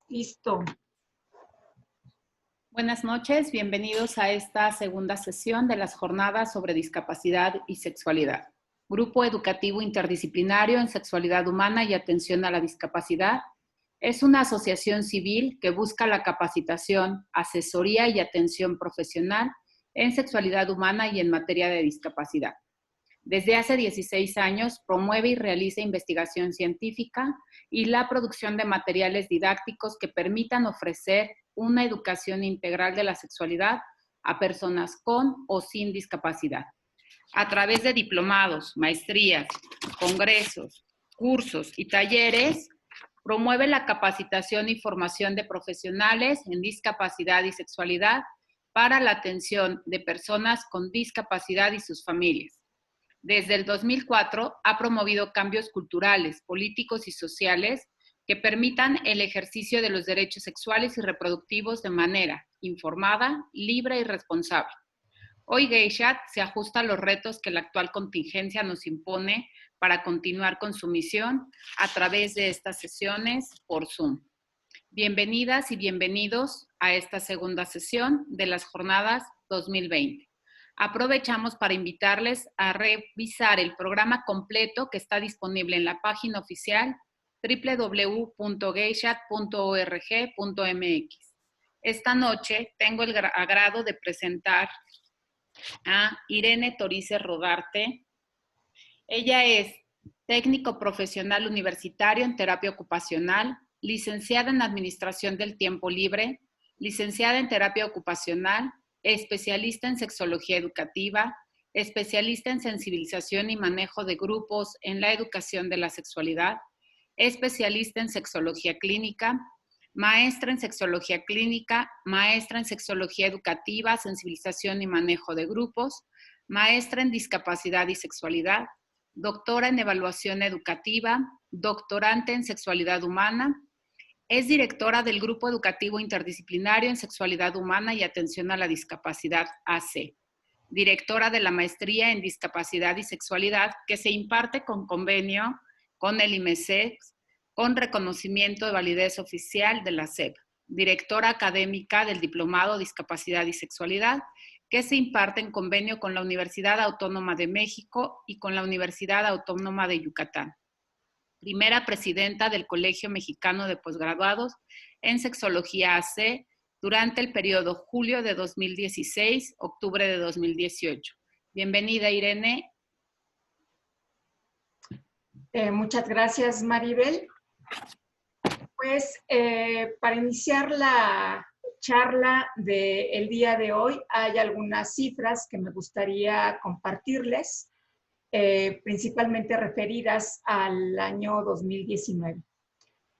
Listo. Buenas noches, bienvenidos a esta segunda sesión de las jornadas sobre discapacidad y sexualidad. Grupo Educativo Interdisciplinario en Sexualidad Humana y Atención a la Discapacidad es una asociación civil que busca la capacitación, asesoría y atención profesional en sexualidad humana y en materia de discapacidad. Desde hace 16 años promueve y realiza investigación científica y la producción de materiales didácticos que permitan ofrecer una educación integral de la sexualidad a personas con o sin discapacidad. A través de diplomados, maestrías, congresos, cursos y talleres, promueve la capacitación y formación de profesionales en discapacidad y sexualidad para la atención de personas con discapacidad y sus familias. Desde el 2004 ha promovido cambios culturales, políticos y sociales que permitan el ejercicio de los derechos sexuales y reproductivos de manera informada, libre y responsable. Hoy GayShat se ajusta a los retos que la actual contingencia nos impone para continuar con su misión a través de estas sesiones por Zoom. Bienvenidas y bienvenidos a esta segunda sesión de las jornadas 2020. Aprovechamos para invitarles a revisar el programa completo que está disponible en la página oficial www.gayshat.org.mx. Esta noche tengo el agrado de presentar a Irene Torices Rodarte. Ella es técnico profesional universitario en terapia ocupacional, licenciada en Administración del Tiempo Libre, licenciada en Terapia Ocupacional, especialista en Sexología Educativa, especialista en Sensibilización y Manejo de Grupos en la Educación de la Sexualidad, especialista en Sexología Clínica, maestra en Sexología Clínica, maestra en Sexología Educativa, Sensibilización y Manejo de Grupos, maestra en Discapacidad y Sexualidad, doctora en Evaluación Educativa, doctorante en Sexualidad Humana. Es directora del Grupo Educativo Interdisciplinario en Sexualidad Humana y Atención a la Discapacidad AC. Directora de la Maestría en Discapacidad y Sexualidad que se imparte con convenio con el IMESEX, con reconocimiento de validez oficial de la SEP. Directora académica del Diplomado Discapacidad y Sexualidad que se imparte en convenio con la Universidad Autónoma de México y con la Universidad Autónoma de Yucatán. Primera presidenta del Colegio Mexicano de Posgraduados en Sexología AC durante el periodo julio de 2016, octubre de 2018. Bienvenida, Irene. Muchas gracias, Maribel. Pues para iniciar la charla del día de hoy, hay algunas cifras que me gustaría compartirles, principalmente referidas al año 2019.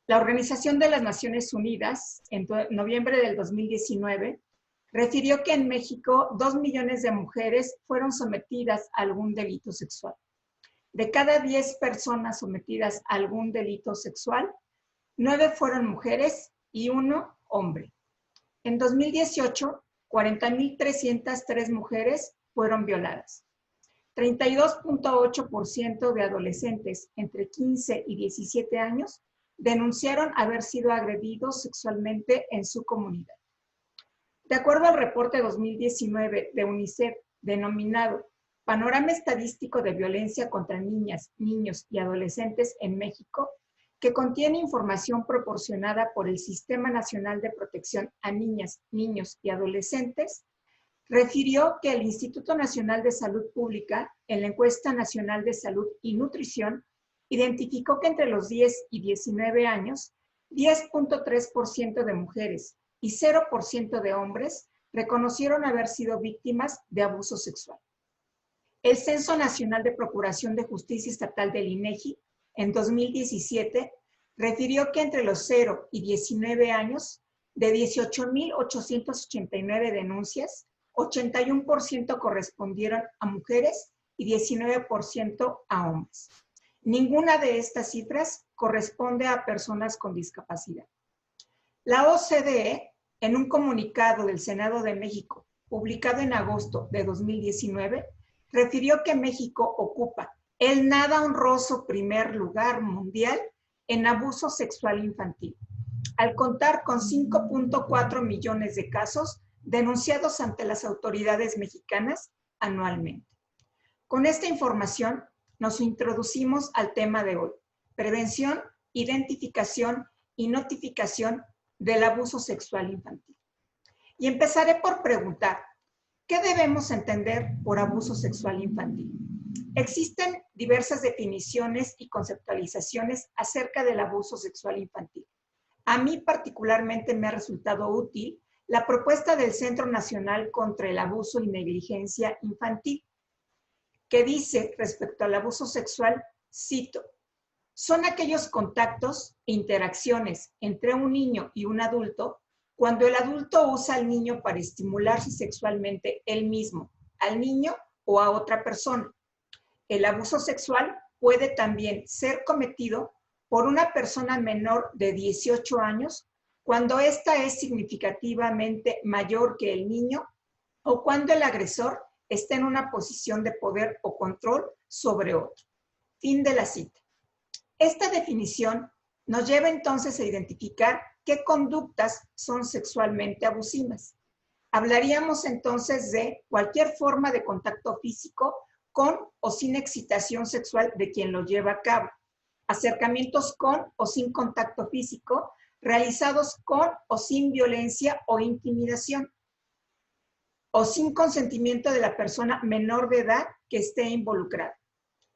La Organización de las Naciones Unidas, en noviembre del 2019, refirió que en México 2 millones de mujeres fueron sometidas a algún delito sexual. De cada 10 personas sometidas a algún delito sexual, 9 fueron mujeres y 1 hombre. En 2018, 40,303 mujeres fueron violadas. 32.8% de adolescentes entre 15 y 17 años denunciaron haber sido agredidos sexualmente en su comunidad. De acuerdo al reporte 2019 de UNICEF denominado Panorama Estadístico de Violencia contra Niñas, Niños y Adolescentes en México, que contiene información proporcionada por el Sistema Nacional de Protección a Niñas, Niños y Adolescentes, refirió que el Instituto Nacional de Salud Pública, en la Encuesta Nacional de Salud y Nutrición, identificó que entre los 10 y 19 años, 10.3% de mujeres y 0% de hombres reconocieron haber sido víctimas de abuso sexual. El Censo Nacional de Procuración de Justicia Estatal del INEGI, en 2017, refirió que entre los 0 y 19 años, de 18,889 denuncias, 81% correspondieron a mujeres y 19% a hombres. Ninguna de estas cifras corresponde a personas con discapacidad. La OCDE, en un comunicado del Senado de México, publicado en agosto de 2019, refirió que México ocupa el nada honroso primer lugar mundial en abuso sexual infantil. al contar con 5.4 millones de casos denunciados ante las autoridades mexicanas anualmente. Con esta información nos introducimos al tema de hoy: prevención, identificación y notificación del abuso sexual infantil. Y empezaré por preguntar, ¿qué debemos entender por abuso sexual infantil? Existen diversas definiciones y conceptualizaciones acerca del abuso sexual infantil. A mí particularmente me ha resultado útil la propuesta del Centro Nacional contra el Abuso y Negligencia Infantil, que dice respecto al abuso sexual, cito, son aquellos contactos e interacciones entre un niño y un adulto cuando el adulto usa al niño para estimularse sexualmente él mismo, al niño o a otra persona. El abuso sexual puede también ser cometido por una persona menor de 18 años cuando ésta es significativamente mayor que el niño o cuando el agresor está en una posición de poder o control sobre otro. Fin de la cita. Esta definición nos lleva entonces a identificar qué conductas son sexualmente abusivas. Hablaríamos entonces de cualquier forma de contacto físico con o sin excitación sexual de quien lo lleva a cabo, acercamientos con o sin contacto físico, realizados con o sin violencia o intimidación, o sin consentimiento de la persona menor de edad que esté involucrada.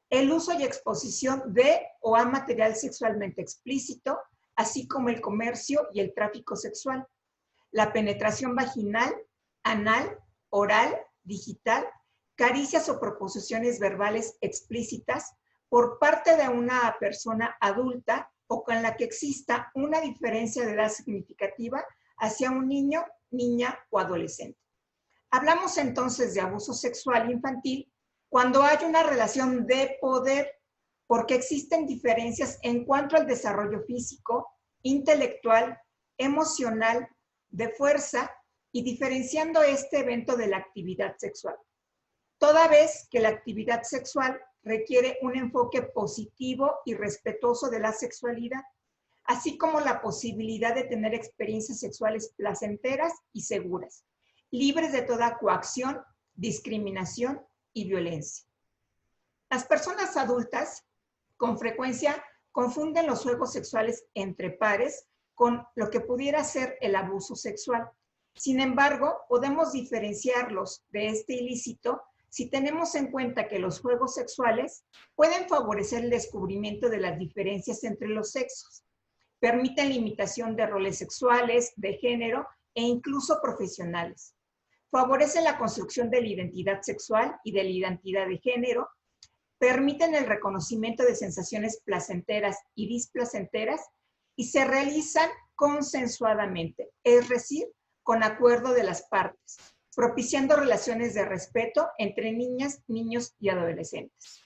El uso y exposición de o a material sexualmente explícito, así como el comercio y el tráfico sexual, la penetración vaginal, anal, oral, digital, caricias o proposiciones verbales explícitas por parte de una persona adulta o con la que exista una diferencia de edad significativa hacia un niño, niña o adolescente. Hablamos entonces de abuso sexual infantil cuando hay una relación de poder, porque existen diferencias en cuanto al desarrollo físico, intelectual, emocional, de fuerza y diferenciando este evento de la actividad sexual. Toda vez que la actividad sexual requiere un enfoque positivo y respetuoso de la sexualidad, así como la posibilidad de tener experiencias sexuales placenteras y seguras, libres de toda coacción, discriminación y violencia. Las personas adultas con frecuencia confunden los juegos sexuales entre pares con lo que pudiera ser el abuso sexual. Sin embargo, podemos diferenciarlos de este ilícito si tenemos en cuenta que los juegos sexuales pueden favorecer el descubrimiento de las diferencias entre los sexos, permiten la imitación de roles sexuales, de género e incluso profesionales. Favorecen la construcción de la identidad sexual y de la identidad de género, permiten el reconocimiento de sensaciones placenteras y displacenteras y se realizan consensuadamente, es decir, con acuerdo de las partes, propiciando relaciones de respeto entre niñas, niños y adolescentes.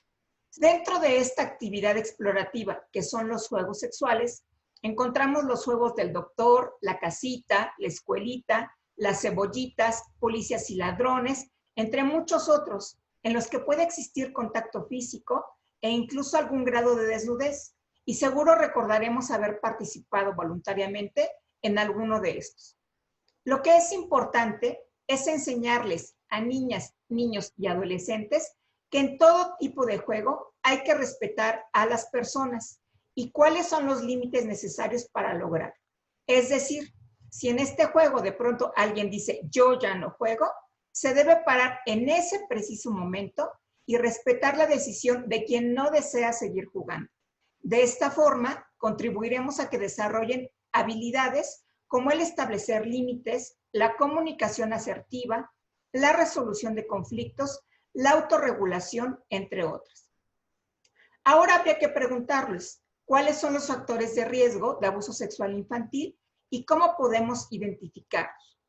Dentro de esta actividad explorativa, que son los juegos sexuales, encontramos los juegos del doctor, la casita, la escuelita, las cebollitas, policías y ladrones, entre muchos otros, en los que puede existir contacto físico e incluso algún grado de desnudez. Y seguro recordaremos haber participado voluntariamente en alguno de estos. Lo que es importante es enseñarles a niñas, niños y adolescentes que en todo tipo de juego hay que respetar a las personas y cuáles son los límites necesarios para lograr. Es decir, si en este juego de pronto alguien dice, yo ya no juego, se debe parar en ese preciso momento y respetar la decisión de quien no desea seguir jugando. De esta forma, contribuiremos a que desarrollen habilidades como el establecer límites, la comunicación asertiva, la resolución de conflictos, la autorregulación, entre otras. Ahora habría que preguntarles, ¿cuáles son los factores de riesgo de abuso sexual infantil y cómo podemos identificarlos?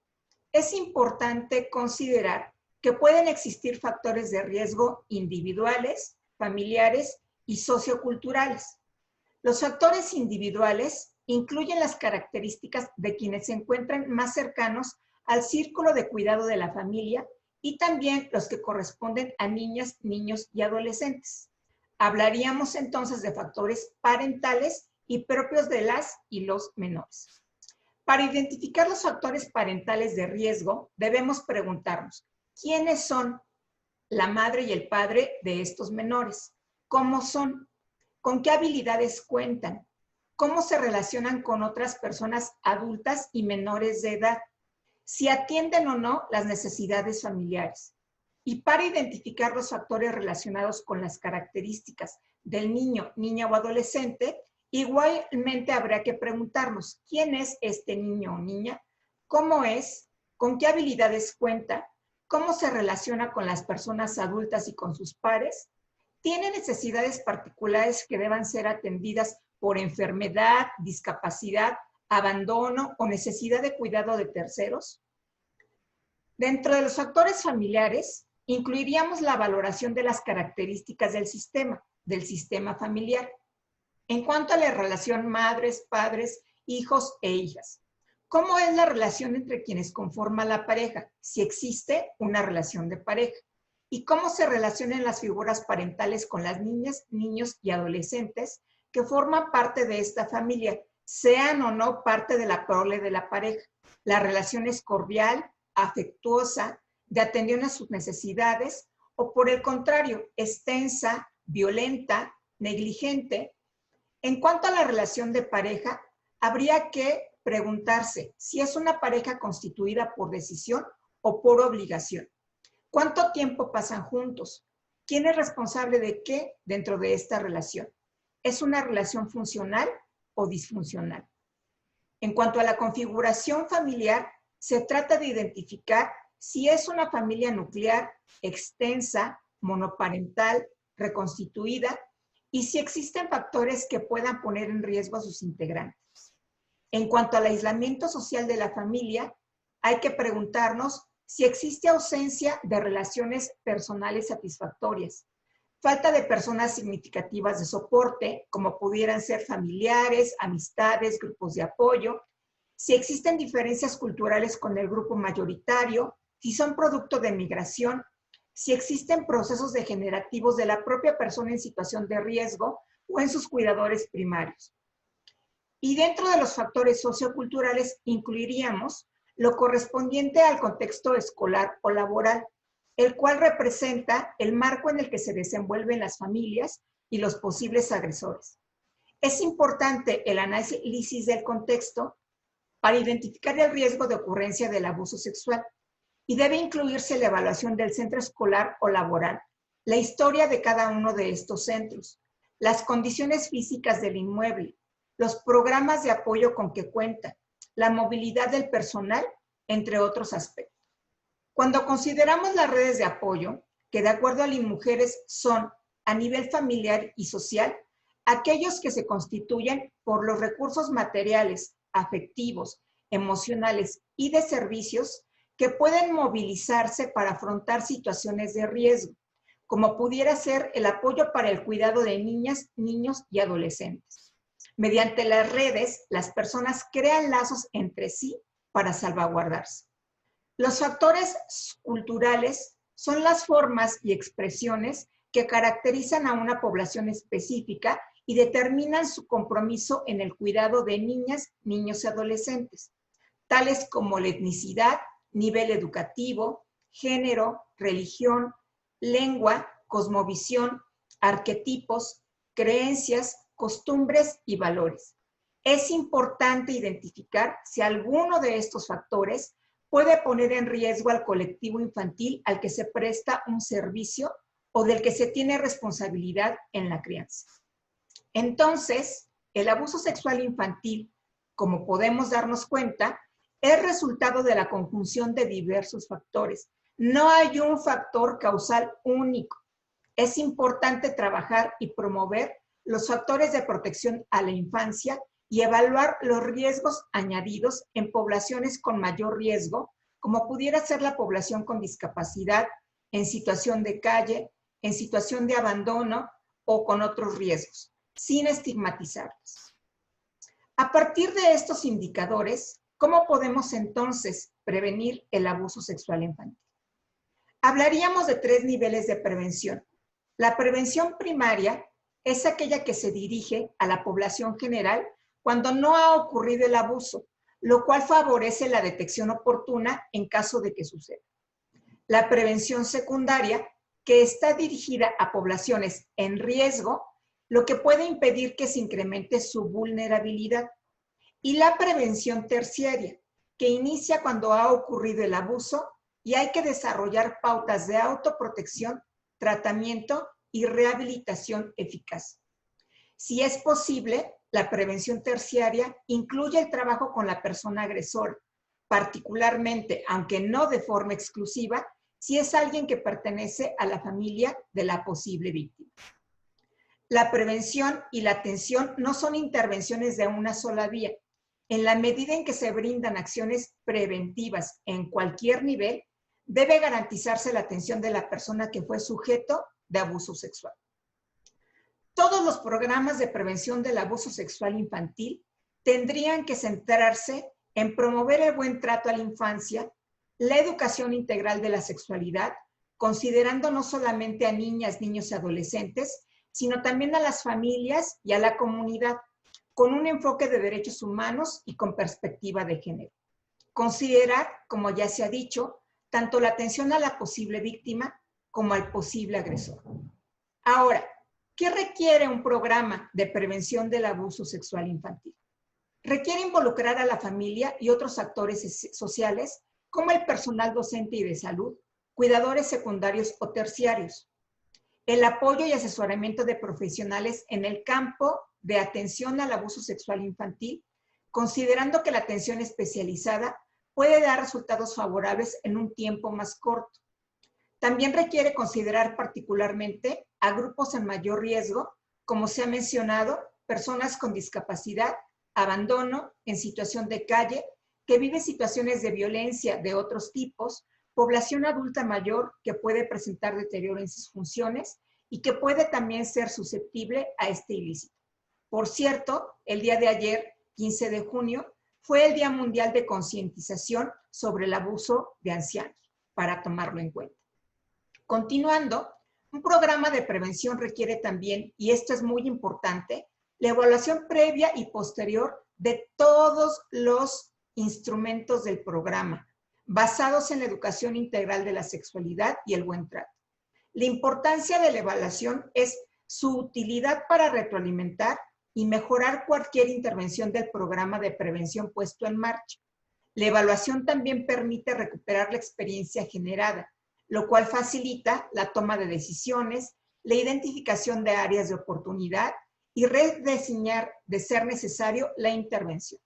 Es importante considerar que pueden existir factores de riesgo individuales, familiares y socioculturales. Los factores individuales incluyen las características de quienes se encuentran más cercanos al círculo de cuidado de la familia y también los que corresponden a niñas, niños y adolescentes. Hablaríamos entonces de factores parentales y propios de las y los menores. Para identificar los factores parentales de riesgo, debemos preguntarnos, ¿quiénes son la madre y el padre de estos menores? ¿Cómo son? ¿Con qué habilidades cuentan? ¿Cómo se relacionan con otras personas adultas y menores de edad? Si atienden o no las necesidades familiares. Y para identificar los factores relacionados con las características del niño, niña o adolescente, igualmente habrá que preguntarnos, ¿quién es este niño o niña? ¿Cómo es? ¿Con qué habilidades cuenta? ¿Cómo se relaciona con las personas adultas y con sus pares? ¿Tiene necesidades particulares que deban ser atendidas por enfermedad, discapacidad, abandono o necesidad de cuidado de terceros? Dentro de los factores familiares, incluiríamos la valoración de las características del sistema familiar, en cuanto a la relación madres, padres, hijos e hijas. ¿Cómo es la relación entre quienes conforman la pareja? Si existe una relación de pareja. ¿Y cómo se relacionan las figuras parentales con las niñas, niños y adolescentes que forman parte de esta familia, sean o no parte de la prole de la pareja? La relación es cordial, afectuosa, de atención a sus necesidades, o por el contrario, es tensa, violenta, negligente. En cuanto a la relación de pareja, habría que preguntarse si es una pareja constituida por decisión o por obligación. ¿Cuánto tiempo pasan juntos? ¿Quién es responsable de qué dentro de esta relación? ¿Es una relación funcional o disfuncional? En cuanto a la configuración familiar, se trata de identificar si es una familia nuclear, extensa, monoparental, reconstituida, y si existen factores que puedan poner en riesgo a sus integrantes. En cuanto al aislamiento social de la familia, hay que preguntarnos si existe ausencia de relaciones personales satisfactorias, falta de personas significativas de soporte, como pudieran ser familiares, amistades, grupos de apoyo, si existen diferencias culturales con el grupo mayoritario, si son producto de migración, si existen procesos degenerativos de la propia persona en situación de riesgo o en sus cuidadores primarios. Y dentro de los factores socioculturales incluiríamos lo correspondiente al contexto escolar o laboral, el cual representa el marco en el que se desenvuelven las familias y los posibles agresores. Es importante el análisis del contexto para identificar el riesgo de ocurrencia del abuso sexual y debe incluirse la evaluación del centro escolar o laboral, la historia de cada uno de estos centros, las condiciones físicas del inmueble, los programas de apoyo con que cuenta, la movilidad del personal, entre otros aspectos. Cuando consideramos las redes de apoyo, que de acuerdo a Linmujeres son, a nivel familiar y social, aquellos que se constituyen por los recursos materiales, afectivos, emocionales y de servicios que pueden movilizarse para afrontar situaciones de riesgo, como pudiera ser el apoyo para el cuidado de niñas, niños y adolescentes. Mediante las redes, las personas crean lazos entre sí para salvaguardarse. Los factores culturales son las formas y expresiones que caracterizan a una población específica y determinan su compromiso en el cuidado de niñas, niños y adolescentes, tales como la etnicidad, nivel educativo, género, religión, lengua, cosmovisión, arquetipos, creencias, costumbres y valores. Es importante identificar si alguno de estos factores puede poner en riesgo al colectivo infantil al que se presta un servicio o del que se tiene responsabilidad en la crianza. Entonces, el abuso sexual infantil, como podemos darnos cuenta, es resultado de la conjunción de diversos factores. No hay un factor causal único. Es importante trabajar y promover los factores de protección a la infancia y evaluar los riesgos añadidos en poblaciones con mayor riesgo, como pudiera ser la población con discapacidad, en situación de calle, en situación de abandono o con otros riesgos, sin estigmatizarlos. A partir de estos indicadores, ¿cómo podemos entonces prevenir el abuso sexual infantil? Hablaríamos de 3 niveles de prevención. La prevención primaria es aquella que se dirige a la población general cuando no ha ocurrido el abuso, lo cual favorece la detección oportuna en caso de que suceda. La prevención secundaria, que está dirigida a poblaciones en riesgo, lo que puede impedir que se incremente su vulnerabilidad. Y la prevención terciaria, que inicia cuando ha ocurrido el abuso y hay que desarrollar pautas de autoprotección, tratamiento y rehabilitación eficaz. Si es posible, la prevención terciaria incluye el trabajo con la persona agresora, particularmente, aunque no de forma exclusiva, si es alguien que pertenece a la familia de la posible víctima. La prevención y la atención no son intervenciones de una sola vía. En la medida en que se brindan acciones preventivas en cualquier nivel, debe garantizarse la atención de la persona que fue sujeto de abuso sexual. Todos los programas de prevención del abuso sexual infantil tendrían que centrarse en promover el buen trato a la infancia, la educación integral de la sexualidad, considerando no solamente a niñas, niños y adolescentes, sino también a las familias y a la comunidad, con un enfoque de derechos humanos y con perspectiva de género. Considerar, como ya se ha dicho, tanto la atención a la posible víctima como al posible agresor. Ahora, ¿qué requiere un programa de prevención del abuso sexual infantil? Requiere involucrar a la familia y otros actores sociales, como el personal docente y de salud, cuidadores secundarios o terciarios, el apoyo y asesoramiento de profesionales en el campo de atención al abuso sexual infantil, considerando que la atención especializada puede dar resultados favorables en un tiempo más corto. También requiere considerar particularmente a grupos en mayor riesgo, como se ha mencionado, personas con discapacidad, abandono, en situación de calle, que vive situaciones de violencia de otros tipos, población adulta mayor que puede presentar deterioro en sus funciones y que puede también ser susceptible a este ilícito. Por cierto, el día de ayer, 15 de junio, fue el Día Mundial de Concientización sobre el Abuso de Ancianos, para tomarlo en cuenta. Continuando, un programa de prevención requiere también, y esto es muy importante, la evaluación previa y posterior de todos los instrumentos del programa, basados en la educación integral de la sexualidad y el buen trato. La importancia de la evaluación es su utilidad para retroalimentar y mejorar cualquier intervención del programa de prevención puesto en marcha. La evaluación también permite recuperar la experiencia generada, lo cual facilita la toma de decisiones, la identificación de áreas de oportunidad y rediseñar, de ser necesario, la intervención.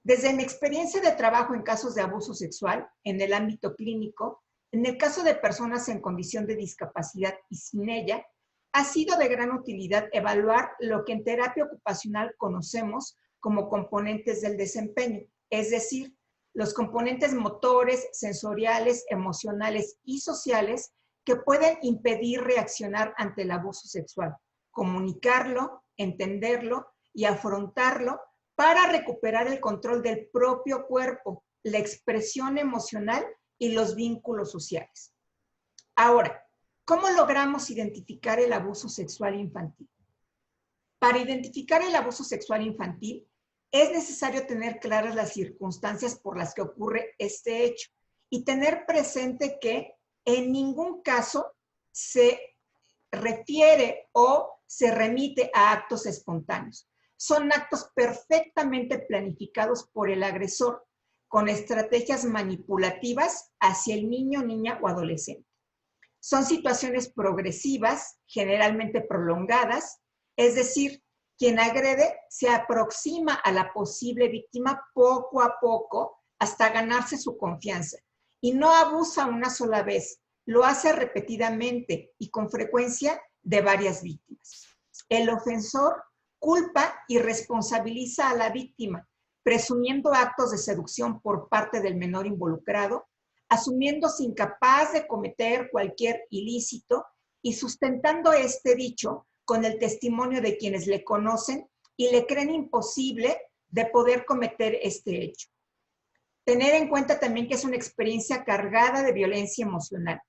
Desde mi experiencia de trabajo en casos de abuso sexual en el ámbito clínico, en el caso de personas en condición de discapacidad y sin ella, ha sido de gran utilidad evaluar lo que en terapia ocupacional conocemos como componentes del desempeño, es decir, los componentes motores, sensoriales, emocionales y sociales que pueden impedir reaccionar ante el abuso sexual, comunicarlo, entenderlo y afrontarlo para recuperar el control del propio cuerpo, la expresión emocional y los vínculos sociales. Ahora, ¿cómo logramos identificar el abuso sexual infantil? Para identificar el abuso sexual infantil, es necesario tener claras las circunstancias por las que ocurre este hecho y tener presente que en ningún caso se refiere o se remite a actos espontáneos. Son actos perfectamente planificados por el agresor con estrategias manipulativas hacia el niño, niña o adolescente. Son situaciones progresivas, generalmente prolongadas, es decir, quien agrede se aproxima a la posible víctima poco a poco hasta ganarse su confianza y no abusa una sola vez, lo hace repetidamente y con frecuencia de varias víctimas. El ofensor culpa y responsabiliza a la víctima, presumiendo actos de seducción por parte del menor involucrado, asumiéndose incapaz de cometer cualquier ilícito y sustentando este dicho con el testimonio de quienes le conocen y le creen imposible de poder cometer este hecho. Tener en cuenta también que es una experiencia cargada de violencia emocional.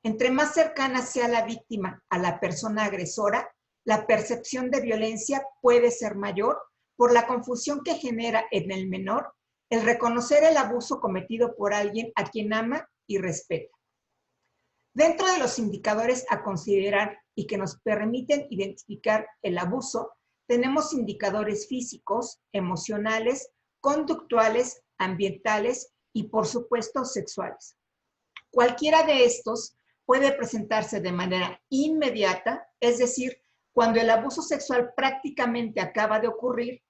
Entre más cercana sea la víctima a la persona agresora, la percepción de violencia puede ser mayor por la confusión que genera en el menor el reconocer el abuso cometido por alguien a quien ama y respeta. Dentro de los indicadores a considerar y que nos permiten identificar el abuso, tenemos indicadores físicos, emocionales, conductuales, ambientales y, por supuesto, sexuales. Cualquiera de estos puede presentarse de manera inmediata, es decir, cuando el abuso sexual prácticamente acaba de ocurrir,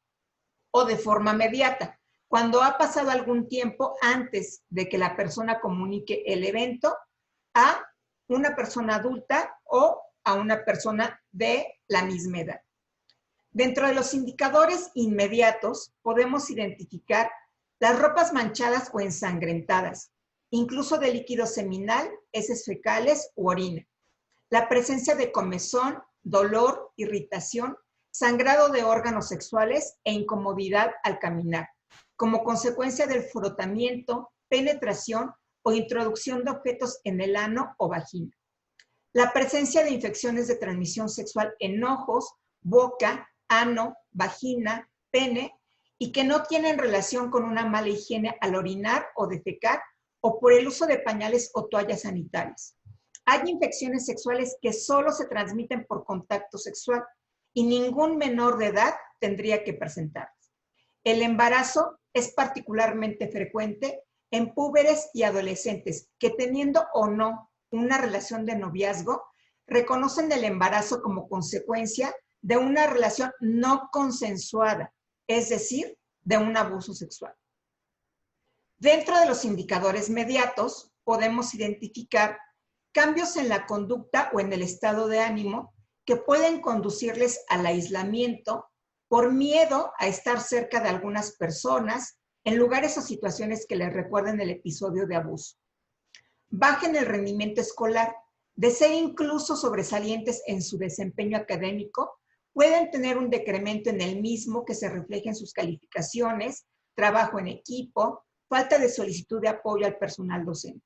o de forma mediata, cuando ha pasado algún tiempo antes de que la persona comunique el evento a una persona adulta o a una persona de la misma edad. Dentro de los indicadores inmediatos podemos identificar las ropas manchadas o ensangrentadas, incluso de líquido seminal, heces fecales u orina, la presencia de comezón, dolor, irritación, sangrado de órganos sexuales e incomodidad al caminar, como consecuencia del frotamiento, penetración o introducción de objetos en el ano o vagina. La presencia de infecciones de transmisión sexual en ojos, boca, ano, vagina, pene, y que no tienen relación con una mala higiene al orinar o defecar, o por el uso de pañales o toallas sanitarias. Hay infecciones sexuales que solo se transmiten por contacto sexual y ningún menor de edad tendría que presentarlas. El embarazo es particularmente frecuente en púberes y adolescentes que, teniendo o no una relación de noviazgo, reconocen el embarazo como consecuencia de una relación no consensuada, es decir, de un abuso sexual. Dentro de los indicadores mediatos podemos identificar cambios en la conducta o en el estado de ánimo que pueden conducirles al aislamiento por miedo a estar cerca de algunas personas en lugares o situaciones que les recuerden el episodio de abuso. Baja en el rendimiento escolar, de ser incluso sobresalientes en su desempeño académico, pueden tener un decremento en el mismo que se refleja en sus calificaciones, trabajo en equipo, falta de solicitud de apoyo al personal docente.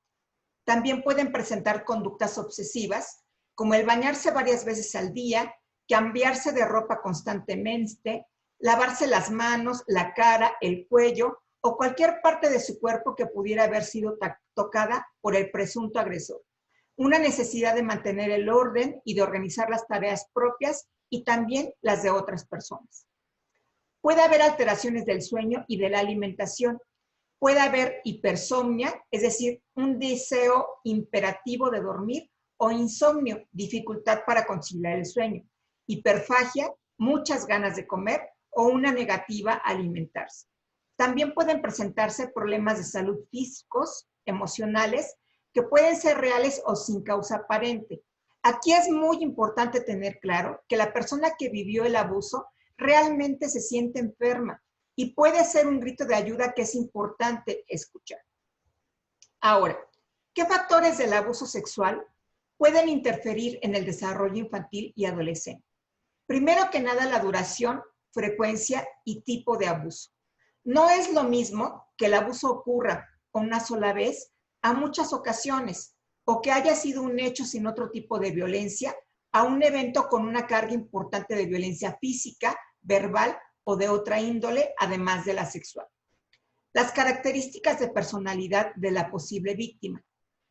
También pueden presentar conductas obsesivas, como el bañarse varias veces al día, cambiarse de ropa constantemente, lavarse las manos, la cara, el cuello o cualquier parte de su cuerpo que pudiera haber sido tocada por el presunto agresor. Una necesidad de mantener el orden y de organizar las tareas propias y también las de otras personas. Puede haber alteraciones del sueño y de la alimentación. Puede haber hipersomnia, es decir, un deseo imperativo de dormir, o insomnio, dificultad para conciliar el sueño. Hiperfagia, muchas ganas de comer o una negativa a alimentarse. También pueden presentarse problemas de salud físicos, emocionales, que pueden ser reales o sin causa aparente. Aquí es muy importante tener claro que la persona que vivió el abuso realmente se siente enferma y puede ser un grito de ayuda que es importante escuchar. Ahora, ¿qué factores del abuso sexual pueden interferir en el desarrollo infantil y adolescente? Primero que nada, la duración, frecuencia y tipo de abuso. No es lo mismo que el abuso ocurra una sola vez a muchas ocasiones, o que haya sido un hecho sin otro tipo de violencia, a un evento con una carga importante de violencia física, verbal o de otra índole, además de la sexual. Las características de personalidad de la posible víctima.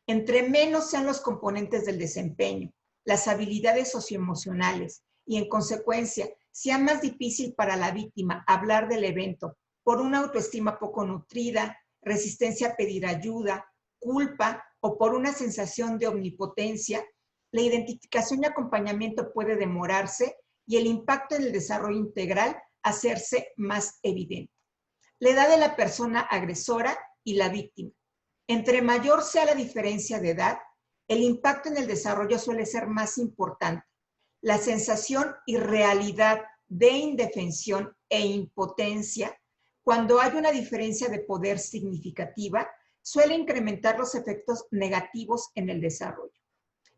Entre menos sean los componentes del desempeño, las habilidades socioemocionales y, en consecuencia, sea más difícil para la víctima hablar del evento por una autoestima poco nutrida, resistencia a pedir ayuda, culpa o por una sensación de omnipotencia, la identificación y acompañamiento puede demorarse y el impacto en el desarrollo integral hacerse más evidente. La edad de la persona agresora y la víctima. Entre mayor sea la diferencia de edad, el impacto en el desarrollo suele ser más importante. La sensación y realidad de indefensión e impotencia, cuando hay una diferencia de poder significativa, suele incrementar los efectos negativos en el desarrollo.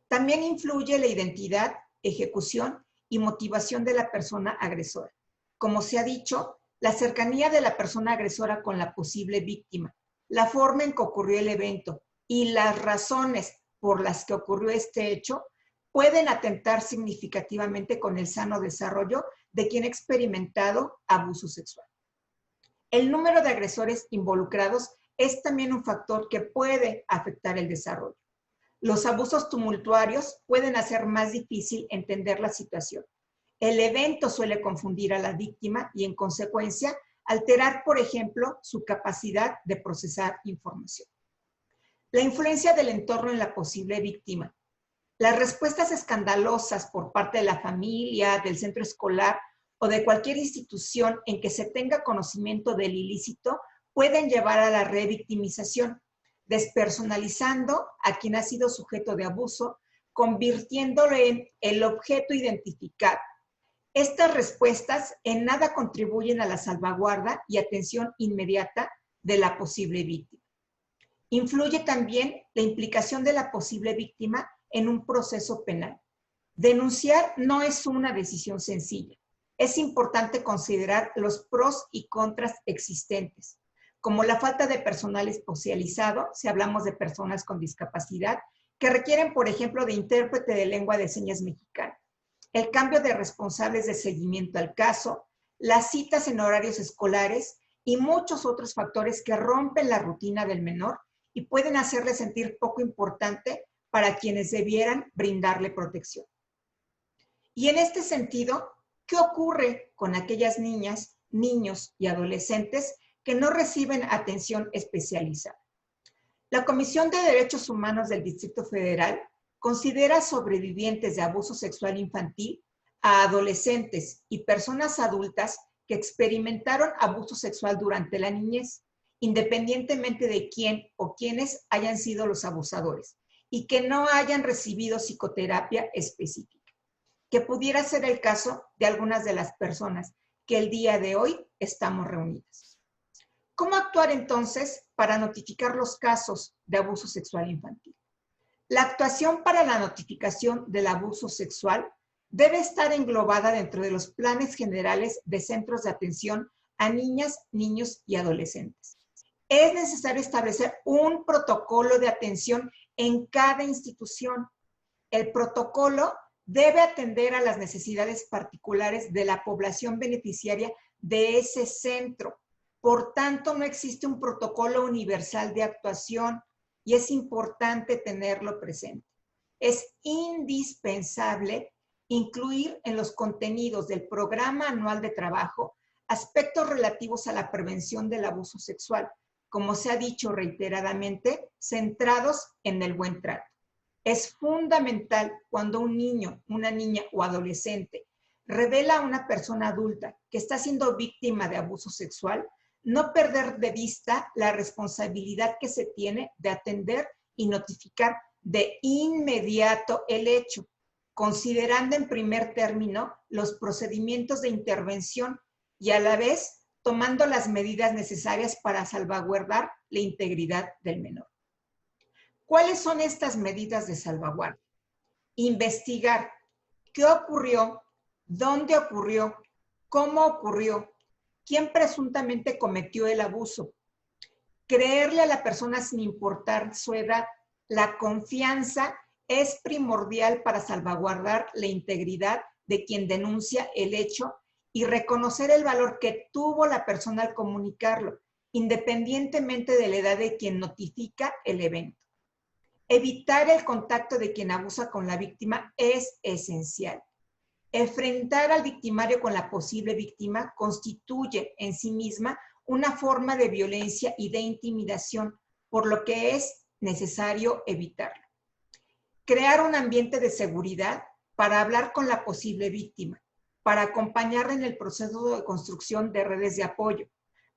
También influye la identidad, ejecución y motivación de la persona agresora. Como se ha dicho, la cercanía de la persona agresora con la posible víctima, la forma en que ocurrió el evento y las razones por las que ocurrió este hecho pueden atentar significativamente con el sano desarrollo de quien ha experimentado abuso sexual. El número de agresores involucrados es también un factor que puede afectar el desarrollo. Los abusos tumultuarios pueden hacer más difícil entender la situación. El evento suele confundir a la víctima y, en consecuencia, alterar, por ejemplo, su capacidad de procesar información. La influencia del entorno en la posible víctima. Las respuestas escandalosas por parte de la familia, del centro escolar o de cualquier institución en que se tenga conocimiento del ilícito pueden llevar a la revictimización, despersonalizando a quien ha sido sujeto de abuso, convirtiéndolo en el objeto identificado. Estas respuestas en nada contribuyen a la salvaguarda y atención inmediata de la posible víctima. Influye también la implicación de la posible víctima en un proceso penal. Denunciar no es una decisión sencilla. Es importante considerar los pros y contras existentes, como la falta de personal especializado, si hablamos de personas con discapacidad, que requieren, por ejemplo, de intérprete de lengua de señas mexicana, el cambio de responsables de seguimiento al caso, las citas en horarios escolares y muchos otros factores que rompen la rutina del menor y pueden hacerle sentir poco importante para quienes debieran brindarle protección. Y en este sentido, ¿qué ocurre con aquellas niñas, niños y adolescentes que no reciben atención especializada? La Comisión de Derechos Humanos del Distrito Federal considera sobrevivientes de abuso sexual infantil a adolescentes y personas adultas que experimentaron abuso sexual durante la niñez, independientemente de quién o quiénes hayan sido los abusadores, y que no hayan recibido psicoterapia específica, que pudiera ser el caso de algunas de las personas que el día de hoy estamos reunidas. ¿Cómo actuar entonces para notificar los casos de abuso sexual infantil? La actuación para la notificación del abuso sexual debe estar englobada dentro de los planes generales de centros de atención a niñas, niños y adolescentes. Es necesario establecer un protocolo de atención en cada institución. El protocolo debe atender a las necesidades particulares de la población beneficiaria de ese centro. Por tanto, no existe un protocolo universal de actuación y es importante tenerlo presente. Es indispensable incluir en los contenidos del programa anual de trabajo aspectos relativos a la prevención del abuso sexual, como se ha dicho reiteradamente, centrados en el buen trato. Es fundamental cuando un niño, una niña o adolescente revela a una persona adulta que está siendo víctima de abuso sexual, no perder de vista la responsabilidad que se tiene de atender y notificar de inmediato el hecho, considerando en primer término los procedimientos de intervención y a la vez tomando las medidas necesarias para salvaguardar la integridad del menor. ¿Cuáles son estas medidas de salvaguardia? Investigar qué ocurrió, dónde ocurrió, cómo ocurrió, quién presuntamente cometió el abuso. Creerle a la persona sin importar su edad. La confianza es primordial para salvaguardar la integridad de quien denuncia el hecho y reconocer el valor que tuvo la persona al comunicarlo, independientemente de la edad de quien notifica el evento. Evitar el contacto de quien abusa con la víctima es esencial. Enfrentar al victimario con la posible víctima constituye en sí misma una forma de violencia y de intimidación, por lo que es necesario evitarlo. Crear un ambiente de seguridad para hablar con la posible víctima, para acompañarla en el proceso de construcción de redes de apoyo,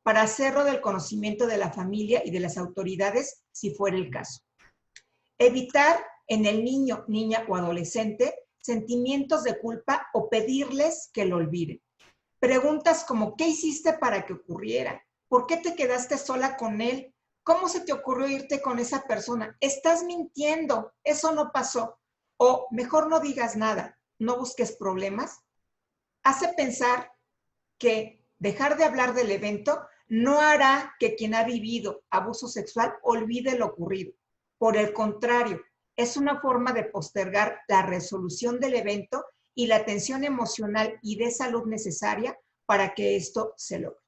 para hacerlo del conocimiento de la familia y de las autoridades, si fuera el caso. Evitar en el niño, niña o adolescente sentimientos de culpa o pedirles que lo olviden. Preguntas como, ¿qué hiciste para que ocurriera? ¿Por qué te quedaste sola con él? ¿Cómo se te ocurrió irte con esa persona? Estás mintiendo, eso no pasó. O mejor no digas nada, no busques problemas. Hace pensar que dejar de hablar del evento no hará que quien ha vivido abuso sexual olvide lo ocurrido. Por el contrario, es una forma de postergar la resolución del evento y la atención emocional y de salud necesaria para que esto se logre.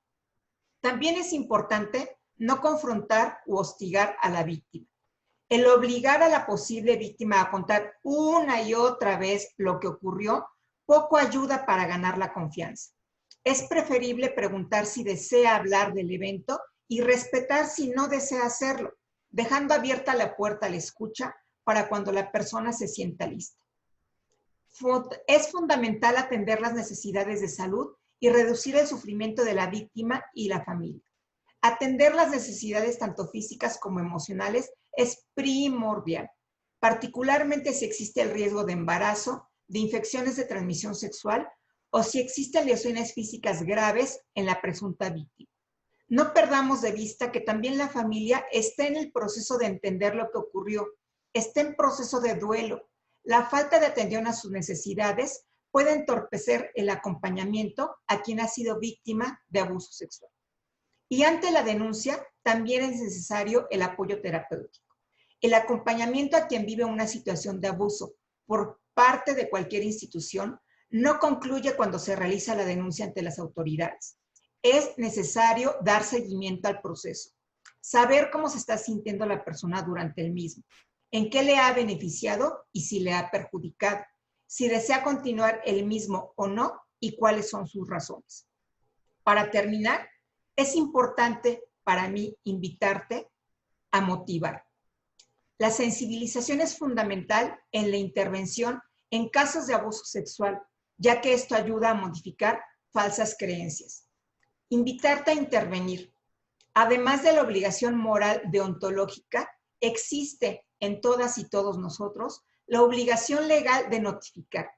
También es importante no confrontar u hostigar a la víctima. El obligar a la posible víctima a contar una y otra vez lo que ocurrió poco ayuda para ganar la confianza. Es preferible preguntar si desea hablar del evento y respetar si no desea hacerlo, dejando abierta la puerta a la escucha para cuando la persona se sienta lista. Es fundamental atender las necesidades de salud y reducir el sufrimiento de la víctima y la familia. Atender las necesidades tanto físicas como emocionales es primordial, particularmente si existe el riesgo de embarazo, de infecciones de transmisión sexual o si existen lesiones físicas graves en la presunta víctima. No perdamos de vista que también la familia está en el proceso de entender lo que ocurrió, está en proceso de duelo. La falta de atención a sus necesidades puede entorpecer el acompañamiento a quien ha sido víctima de abuso sexual. Y ante la denuncia, también es necesario el apoyo terapéutico. El acompañamiento a quien vive una situación de abuso por parte de cualquier institución no concluye cuando se realiza la denuncia ante las autoridades. Es necesario dar seguimiento al proceso, saber cómo se está sintiendo la persona durante el mismo, en qué le ha beneficiado y si le ha perjudicado, si desea continuar el mismo o no y cuáles son sus razones. Para terminar, es importante para mí invitarte a motivar. La sensibilización es fundamental en la intervención en casos de abuso sexual, ya que esto ayuda a modificar falsas creencias. Invitarte a intervenir. Además de la obligación moral deontológica, existe en todas y todos nosotros la obligación legal de notificar,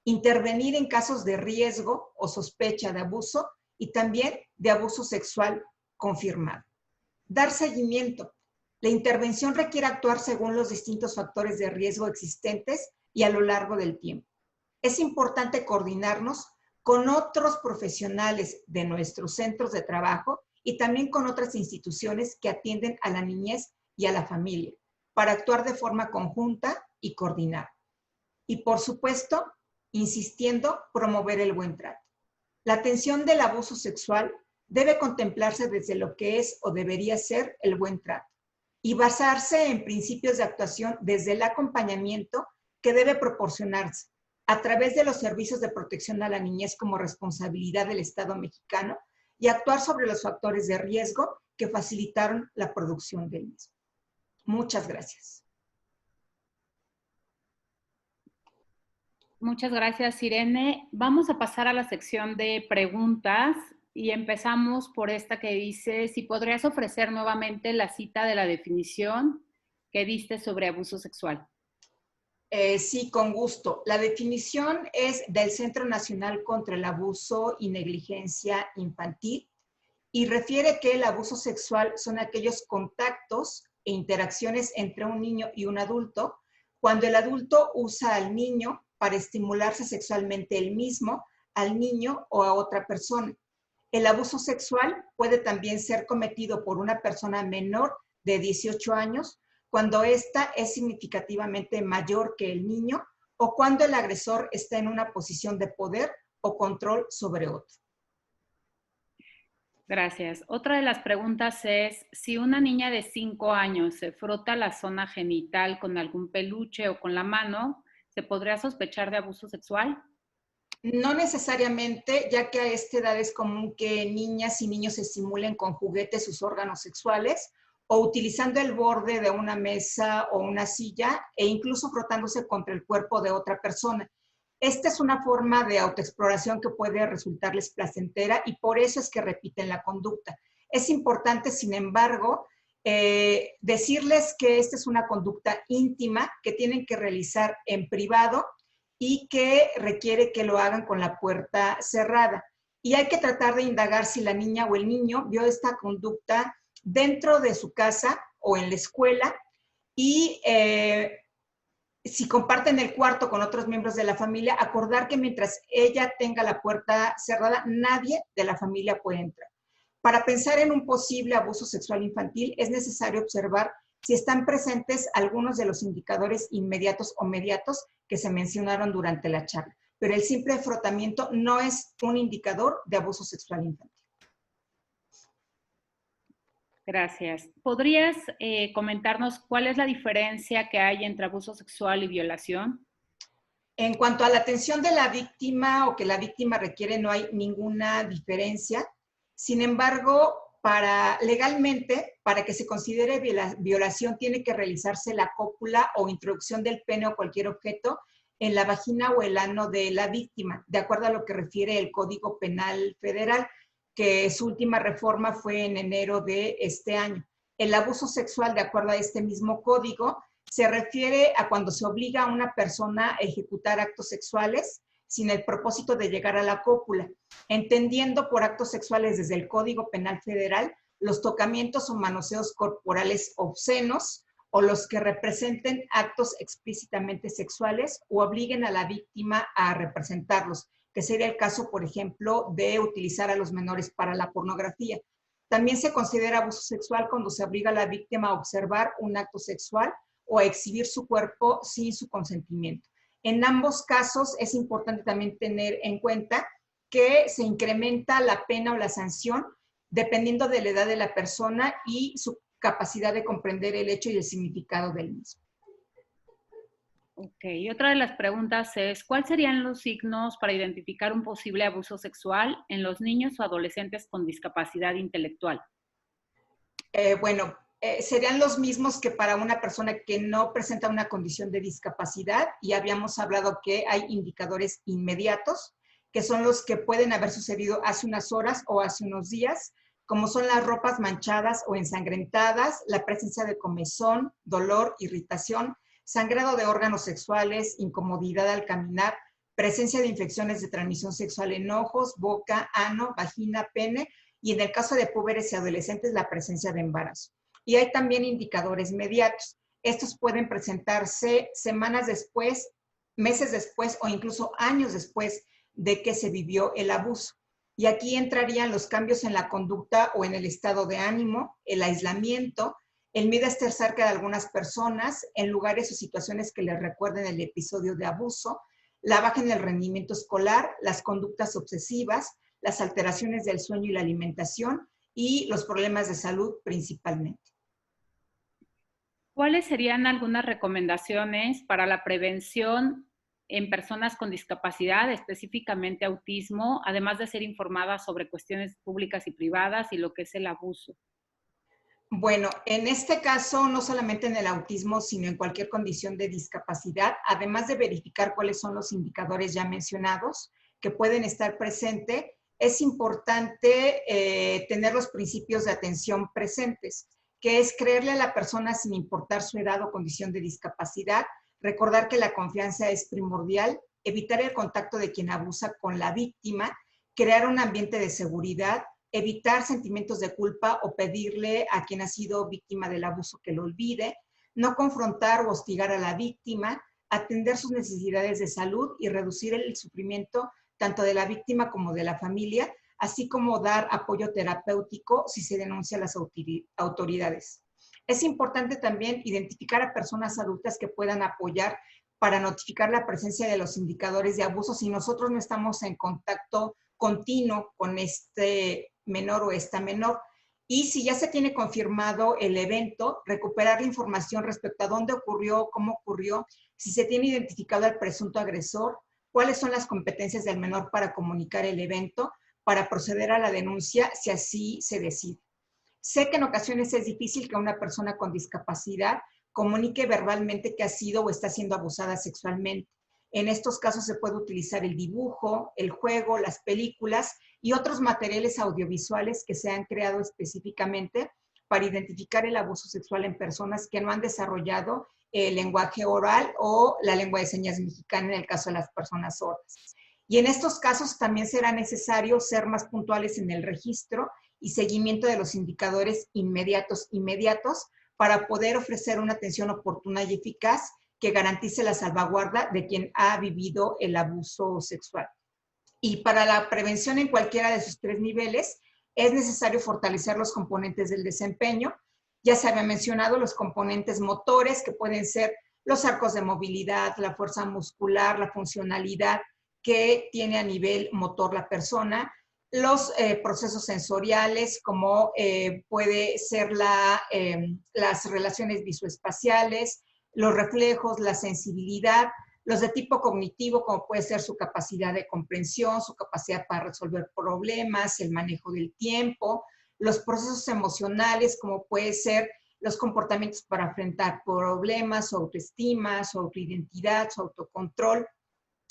intervenir en casos de riesgo o sospecha de abuso y también de abuso sexual confirmado. Dar seguimiento. La intervención requiere actuar según los distintos factores de riesgo existentes y a lo largo del tiempo. Es importante coordinarnos con otros profesionales de nuestros centros de trabajo y también con otras instituciones que atienden a la niñez y a la familia, para actuar de forma conjunta y coordinada. Y por supuesto, insistiendo, promover el buen trato. La atención del abuso sexual debe contemplarse desde lo que es o debería ser el buen trato y basarse en principios de actuación desde el acompañamiento que debe proporcionarse a través de los servicios de protección a la niñez como responsabilidad del Estado mexicano y actuar sobre los factores de riesgo que facilitaron la producción del mismo. Muchas gracias. Muchas gracias, Irene. Vamos a pasar a la sección de preguntas y empezamos por esta que dice, si podrías ofrecer nuevamente la cita de la definición que diste sobre abuso sexual. Sí, con gusto. La definición es del Centro Nacional contra el Abuso y Negligencia Infantil y refiere que el abuso sexual son aquellos contactos e interacciones entre un niño y un adulto cuando el adulto usa al niño para estimularse sexualmente él mismo, al niño o a otra persona. El abuso sexual puede también ser cometido por una persona menor de 18 años cuando ésta es significativamente mayor que el niño o cuando el agresor está en una posición de poder o control sobre otro. Gracias. Otra de las preguntas es, si una niña de 5 años se frota la zona genital con algún peluche o con la mano, ¿se podría sospechar de abuso sexual? No necesariamente, ya que a esta edad es común que niñas y niños estimulen con juguetes sus órganos sexuales o utilizando el borde de una mesa o una silla e incluso frotándose contra el cuerpo de otra persona. Esta es una forma de autoexploración que puede resultarles placentera y por eso es que repiten la conducta. Es importante, sin embargo, decirles que esta es una conducta íntima que tienen que realizar en privado y que requiere que lo hagan con la puerta cerrada. Y hay que tratar de indagar si la niña o el niño vio esta conducta dentro de su casa o en la escuela y si comparten el cuarto con otros miembros de la familia, acordar que mientras ella tenga la puerta cerrada, nadie de la familia puede entrar. Para pensar en un posible abuso sexual infantil, es necesario observar si están presentes algunos de los indicadores inmediatos o mediatos que se mencionaron durante la charla. Pero el simple frotamiento no es un indicador de abuso sexual infantil. Gracias. ¿Podrías comentarnos cuál es la diferencia que hay entre abuso sexual y violación? En cuanto a la atención de la víctima o que la víctima requiere, no hay ninguna diferencia. Sin embargo, legalmente, para que se considere violación, tiene que realizarse la cópula o introducción del pene o cualquier objeto en la vagina o el ano de la víctima, de acuerdo a lo que refiere el Código Penal Federal, que su última reforma fue en enero de este año. El abuso sexual, de acuerdo a este mismo código, se refiere a cuando se obliga a una persona a ejecutar actos sexuales sin el propósito de llegar a la cópula, entendiendo por actos sexuales desde el Código Penal Federal los tocamientos o manoseos corporales obscenos o los que representen actos explícitamente sexuales o obliguen a la víctima a representarlos, que sería el caso, por ejemplo, de utilizar a los menores para la pornografía. También se considera abuso sexual cuando se obliga a la víctima a observar un acto sexual o a exhibir su cuerpo sin su consentimiento. En ambos casos es importante también tener en cuenta que se incrementa la pena o la sanción dependiendo de la edad de la persona y su capacidad de comprender el hecho y el significado del mismo. Ok, y otra de las preguntas es, ¿cuáles serían los signos para identificar un posible abuso sexual en los niños o adolescentes con discapacidad intelectual? Serían los mismos que para una persona que no presenta una condición de discapacidad, y habíamos hablado que hay indicadores inmediatos, que son los que pueden haber sucedido hace unas horas o hace unos días, como son las ropas manchadas o ensangrentadas, la presencia de comezón, dolor, irritación, sangrado de órganos sexuales, incomodidad al caminar, presencia de infecciones de transmisión sexual en ojos, boca, ano, vagina, pene, y en el caso de púberes y adolescentes, la presencia de embarazo. Y hay también indicadores mediatos. Estos pueden presentarse semanas después, meses después o incluso años después de que se vivió el abuso. Y aquí entrarían los cambios en la conducta o en el estado de ánimo, el aislamiento, el miedo a estar cerca de algunas personas en lugares o situaciones que les recuerden el episodio de abuso, la baja en el rendimiento escolar, las conductas obsesivas, las alteraciones del sueño y la alimentación y los problemas de salud principalmente. ¿Cuáles serían algunas recomendaciones para la prevención en personas con discapacidad, específicamente autismo, además de ser informadas sobre cuestiones públicas y privadas y lo que es el abuso? Bueno, en este caso, no solamente en el autismo, sino en cualquier condición de discapacidad, además de verificar cuáles son los indicadores ya mencionados que pueden estar presentes, es importante tener los principios de atención presentes, que es creerle a la persona sin importar su edad o condición de discapacidad, recordar que la confianza es primordial, evitar el contacto de quien abusa con la víctima, crear un ambiente de seguridad, evitar sentimientos de culpa o pedirle a quien ha sido víctima del abuso que lo olvide, no confrontar o hostigar a la víctima, atender sus necesidades de salud y reducir el sufrimiento tanto de la víctima como de la familia, así como dar apoyo terapéutico si se denuncia a las autoridades. Es importante también identificar a personas adultas que puedan apoyar para notificar la presencia de los indicadores de abuso si nosotros no estamos en contacto continuo con este menor o esta menor. Y si ya se tiene confirmado el evento, recuperar la información respecto a dónde ocurrió, cómo ocurrió, si se tiene identificado al presunto agresor, cuáles son las competencias del menor para comunicar el evento, para proceder a la denuncia si así se decide. Sé que en ocasiones es difícil que una persona con discapacidad comunique verbalmente que ha sido o está siendo abusada sexualmente. En estos casos se puede utilizar el dibujo, el juego, las películas y otros materiales audiovisuales que se han creado específicamente para identificar el abuso sexual en personas que no han desarrollado el lenguaje oral o la lengua de señas mexicana en el caso de las personas sordas. Y en estos casos también será necesario ser más puntuales en el registro y seguimiento de los indicadores inmediatos para poder ofrecer una atención oportuna y eficaz que garantice la salvaguarda de quien ha vivido el abuso sexual. Y para la prevención en cualquiera de sus tres niveles, es necesario fortalecer los componentes del desempeño. Ya se había mencionado los componentes motores, que pueden ser los arcos de movilidad, la fuerza muscular, la funcionalidad que tiene a nivel motor la persona, los procesos sensoriales, como puede ser las relaciones visoespaciales, los reflejos, la sensibilidad, los de tipo cognitivo, como puede ser su capacidad de comprensión, su capacidad para resolver problemas, el manejo del tiempo, los procesos emocionales, como puede ser los comportamientos para enfrentar problemas, su autoestima, su autoidentidad, su autocontrol,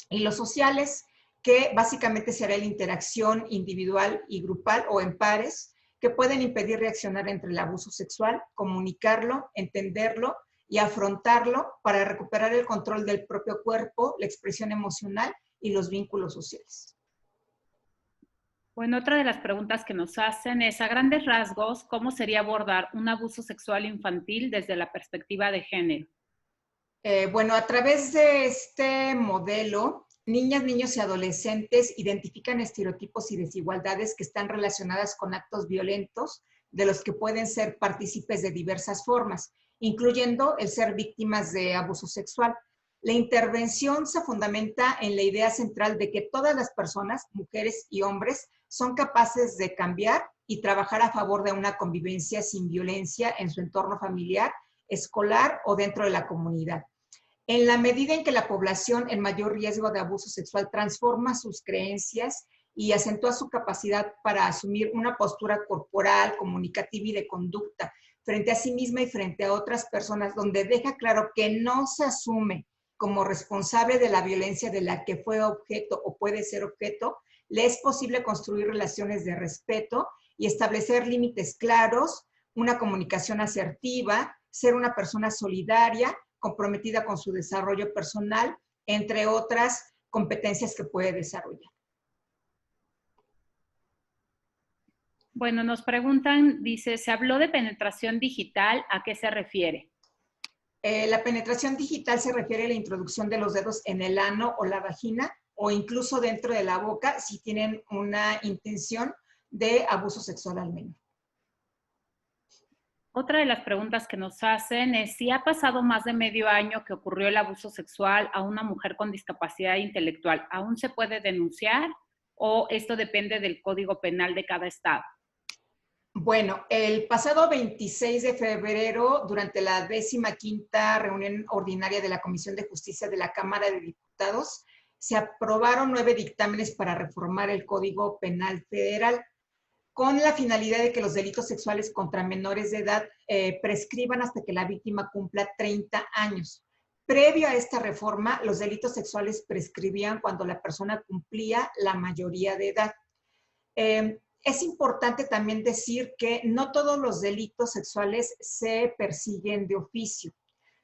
y los sociales, que básicamente será la interacción individual y grupal o en pares, que pueden impedir reaccionar entre el abuso sexual, comunicarlo, entenderlo y afrontarlo para recuperar el control del propio cuerpo, la expresión emocional y los vínculos sociales. Bueno, otra de las preguntas que nos hacen es, a grandes rasgos, ¿cómo sería abordar un abuso sexual infantil desde la perspectiva de género? Bueno, a través de este modelo, niñas, niños y adolescentes identifican estereotipos y desigualdades que están relacionadas con actos violentos de los que pueden ser partícipes de diversas formas, incluyendo el ser víctimas de abuso sexual. La intervención se fundamenta en la idea central de que todas las personas, mujeres y hombres, son capaces de cambiar y trabajar a favor de una convivencia sin violencia en su entorno familiar, escolar o dentro de la comunidad. En la medida en que la población en mayor riesgo de abuso sexual transforma sus creencias y acentúa su capacidad para asumir una postura corporal, comunicativa y de conducta frente a sí misma y frente a otras personas, donde deja claro que no se asume como responsable de la violencia de la que fue objeto o puede ser objeto, le es posible construir relaciones de respeto y establecer límites claros, una comunicación asertiva, ser una persona solidaria, comprometida con su desarrollo personal, entre otras competencias que puede desarrollar. Bueno, nos preguntan, dice, ¿se habló de penetración digital? ¿A qué se refiere? La penetración digital se refiere a la introducción de los dedos en el ano o la vagina o incluso dentro de la boca si tienen una intención de abuso sexual al menor. Otra de las preguntas que nos hacen es si ha pasado más de medio año que ocurrió el abuso sexual a una mujer con discapacidad intelectual, ¿aún se puede denunciar o esto depende del Código Penal de cada estado? Bueno, el pasado 26 de febrero, durante la 15ª reunión ordinaria de la Comisión de Justicia de la Cámara de Diputados, se aprobaron 9 dictámenes para reformar el Código Penal Federal, con la finalidad de que los delitos sexuales contra menores de edad prescriban hasta que la víctima cumpla 30 años. Previo a esta reforma, los delitos sexuales prescribían cuando la persona cumplía la mayoría de edad. Es importante también decir que no todos los delitos sexuales se persiguen de oficio.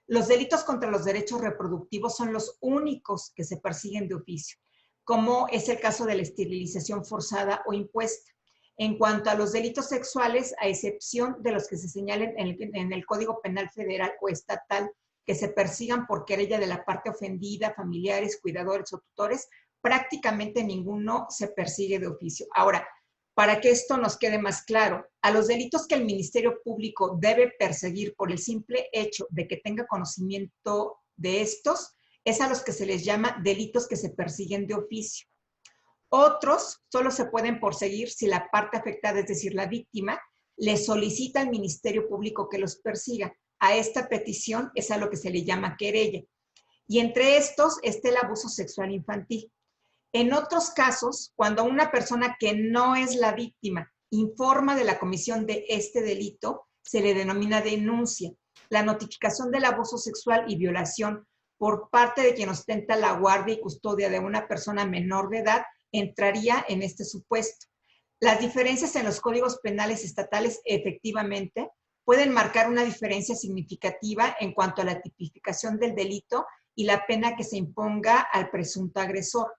Los delitos contra los derechos reproductivos son los únicos que se persiguen de oficio, como es el caso de la esterilización forzada o impuesta. En cuanto a los delitos sexuales, a excepción de los que se señalen en el Código Penal Federal o estatal, que se persigan por querella de la parte ofendida, familiares, cuidadores o tutores, prácticamente ninguno se persigue de oficio. Ahora, para que esto nos quede más claro, a los delitos que el Ministerio Público debe perseguir por el simple hecho de que tenga conocimiento de estos, es a los que se les llama delitos que se persiguen de oficio. Otros solo se pueden perseguir si la parte afectada, es decir, la víctima, le solicita al Ministerio Público que los persiga. A esta petición es a lo que se le llama querella. Y entre estos está el abuso sexual infantil. En otros casos, cuando una persona que no es la víctima informa de la comisión de este delito, se le denomina denuncia. La notificación del abuso sexual y violación por parte de quien ostenta la guardia y custodia de una persona menor de edad entraría en este supuesto. Las diferencias en los códigos penales estatales efectivamente pueden marcar una diferencia significativa en cuanto a la tipificación del delito y la pena que se imponga al presunto agresor.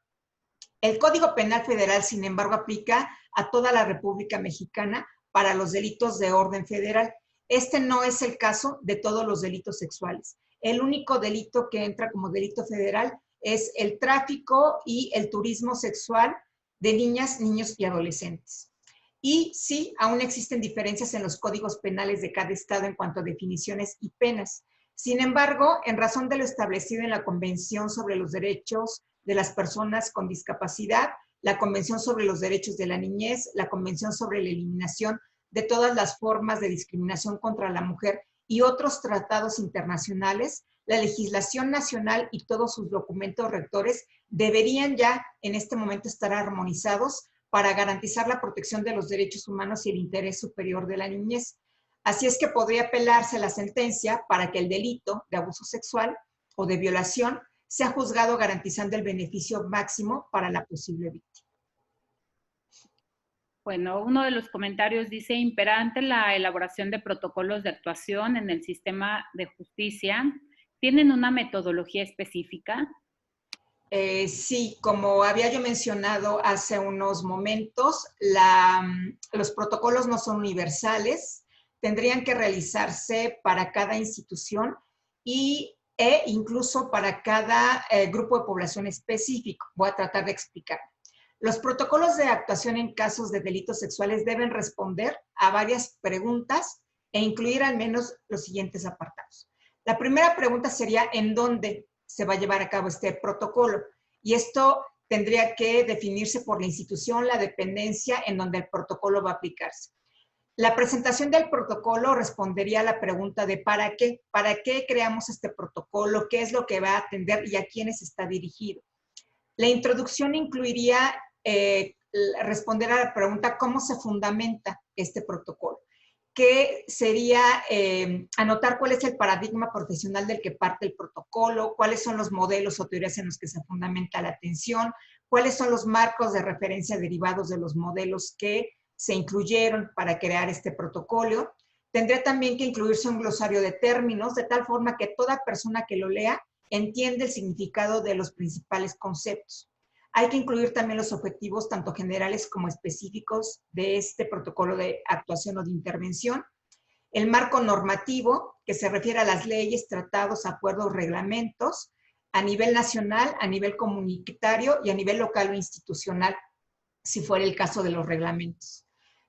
El Código Penal Federal, sin embargo, aplica a toda la República Mexicana para los delitos de orden federal. Este no es el caso de todos los delitos sexuales. El único delito que entra como delito federal es el tráfico y el turismo sexual de niñas, niños y adolescentes. Y sí, aún existen diferencias en los códigos penales de cada estado en cuanto a definiciones y penas. Sin embargo, en razón de lo establecido en la Convención sobre los Derechos de las Personas con Discapacidad la Convención sobre los Derechos de la Niñez, la Convención sobre la Eliminación de todas las formas de discriminación contra la mujer y otros tratados internacionales, la legislación nacional y todos sus documentos rectores deberían ya en este momento estar armonizados para garantizar la protección de los derechos humanos y el interés superior de la niñez. Así es que podría apelarse la sentencia para que el delito de abuso sexual o de violación sea juzgado garantizando el beneficio máximo para la posible víctima. Bueno, uno de los comentarios dice, imperante la elaboración de protocolos de actuación en el sistema de justicia, ¿tienen una metodología específica? Sí, como había yo mencionado hace unos momentos, los protocolos no son universales, tendrían que realizarse para cada institución e incluso para cada grupo de población específico. Voy a tratar de explicar. Los protocolos de actuación en casos de delitos sexuales deben responder a varias preguntas e incluir al menos los siguientes apartados. La primera pregunta sería, ¿en dónde se va a llevar a cabo este protocolo? Y esto tendría que definirse por la institución, la dependencia en donde el protocolo va a aplicarse. La presentación del protocolo respondería a la pregunta de ¿para qué? ¿Para qué creamos este protocolo? ¿Qué es lo que va a atender y a quiénes está dirigido? La introducción incluiría responder a la pregunta ¿cómo se fundamenta este protocolo? Que sería anotar cuál es el paradigma profesional del que parte el protocolo, cuáles son los modelos o teorías en los que se fundamenta la atención, cuáles son los marcos de referencia derivados de los modelos que se incluyeron para crear este protocolo. Tendría también que incluirse un glosario de términos, de tal forma que toda persona que lo lea entiende el significado de los principales conceptos. Hay que incluir también los objetivos, tanto generales como específicos, de este protocolo de actuación o de intervención. El marco normativo, que se refiere a las leyes, tratados, acuerdos, reglamentos, a nivel nacional, a nivel comunitario y a nivel local o institucional, si fuera el caso de los reglamentos.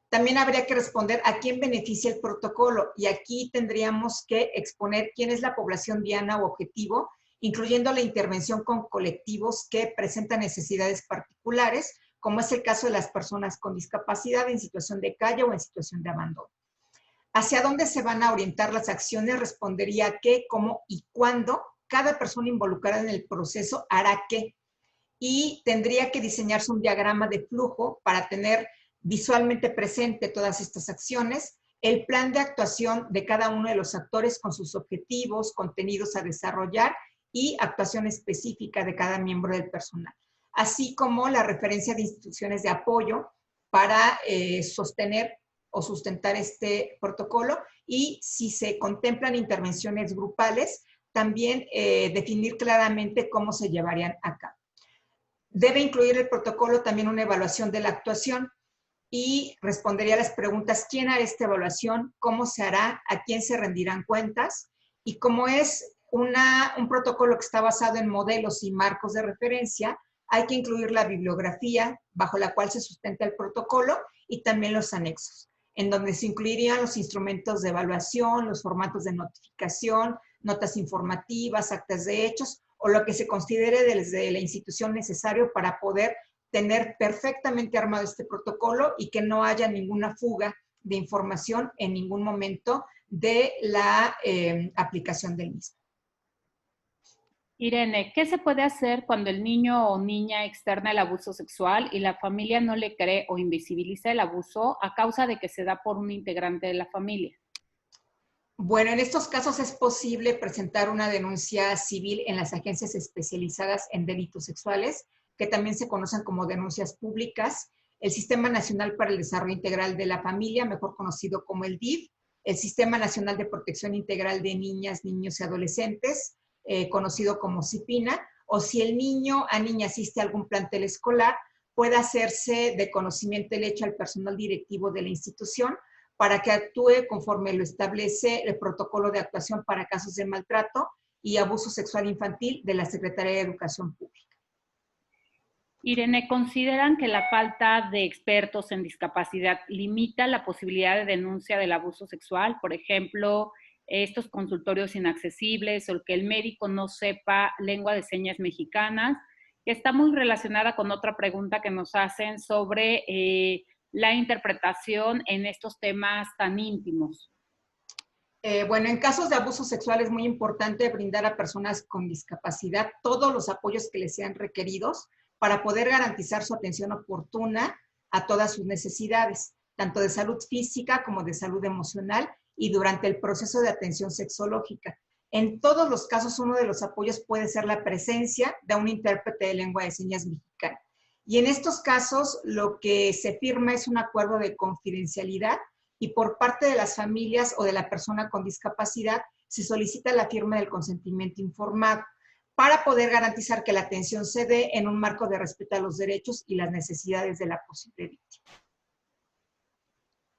También habría que responder a quién beneficia el protocolo, y aquí tendríamos que exponer quién es la población diana o objetivo, incluyendo la intervención con colectivos que presentan necesidades particulares, como es el caso de las personas con discapacidad en situación de calle o en situación de abandono. ¿Hacia dónde se van a orientar las acciones? Respondería qué, cómo y cuándo cada persona involucrada en el proceso hará qué. Y tendría que diseñarse un diagrama de flujo para tener visualmente presente todas estas acciones, el plan de actuación de cada uno de los actores con sus objetivos, contenidos a desarrollar y actuación específica de cada miembro del personal, así como la referencia de instituciones de apoyo para sostener o sustentar este protocolo, y si se contemplan intervenciones grupales, también definir claramente cómo se llevarían a cabo. Debe incluir el protocolo también una evaluación de la actuación y respondería a las preguntas: ¿quién hará esta evaluación? ¿Cómo se hará? ¿A quién se rendirán cuentas? Y como es un protocolo que está basado en modelos y marcos de referencia, hay que incluir la bibliografía bajo la cual se sustenta el protocolo y también los anexos, en donde se incluirían los instrumentos de evaluación, los formatos de notificación, notas informativas, actas de hechos o lo que se considere desde la institución necesario para poder tener perfectamente armado este protocolo y que no haya ninguna fuga de información en ningún momento de la aplicación del mismo. Irene, ¿qué se puede hacer cuando el niño o niña externa el abuso sexual y la familia no le cree o invisibiliza el abuso a causa de que se da por un integrante de la familia? Bueno, en estos casos es posible presentar una denuncia civil en las agencias especializadas en delitos sexuales, que también se conocen como denuncias públicas, el Sistema Nacional para el Desarrollo Integral de la Familia, mejor conocido como el DIF, el Sistema Nacional de Protección Integral de Niñas, Niños y Adolescentes, conocido como CIPINA, o si el niño o niña asiste a algún plantel escolar, puede hacerse de conocimiento el hecho al personal directivo de la institución para que actúe conforme lo establece el protocolo de actuación para casos de maltrato y abuso sexual infantil de la Secretaría de Educación Pública. Irene, ¿consideran que la falta de expertos en discapacidad limita la posibilidad de denuncia del abuso sexual? Por ejemplo, estos consultorios inaccesibles o que el médico no sepa lengua de señas mexicanas que está muy relacionada con otra pregunta que nos hacen sobre la interpretación en estos temas tan íntimos. Bueno, en casos de abuso sexual es muy importante brindar a personas con discapacidad todos los apoyos que les sean requeridos para poder garantizar su atención oportuna a todas sus necesidades, tanto de salud física como de salud emocional y durante el proceso de atención sexológica. En todos los casos, uno de los apoyos puede ser la presencia de un intérprete de lengua de señas mexicana. Y en estos casos, lo que se firma es un acuerdo de confidencialidad y por parte de las familias o de la persona con discapacidad se solicita la firma del consentimiento informado para poder garantizar que la atención se dé en un marco de respeto a los derechos y las necesidades de la posible víctima.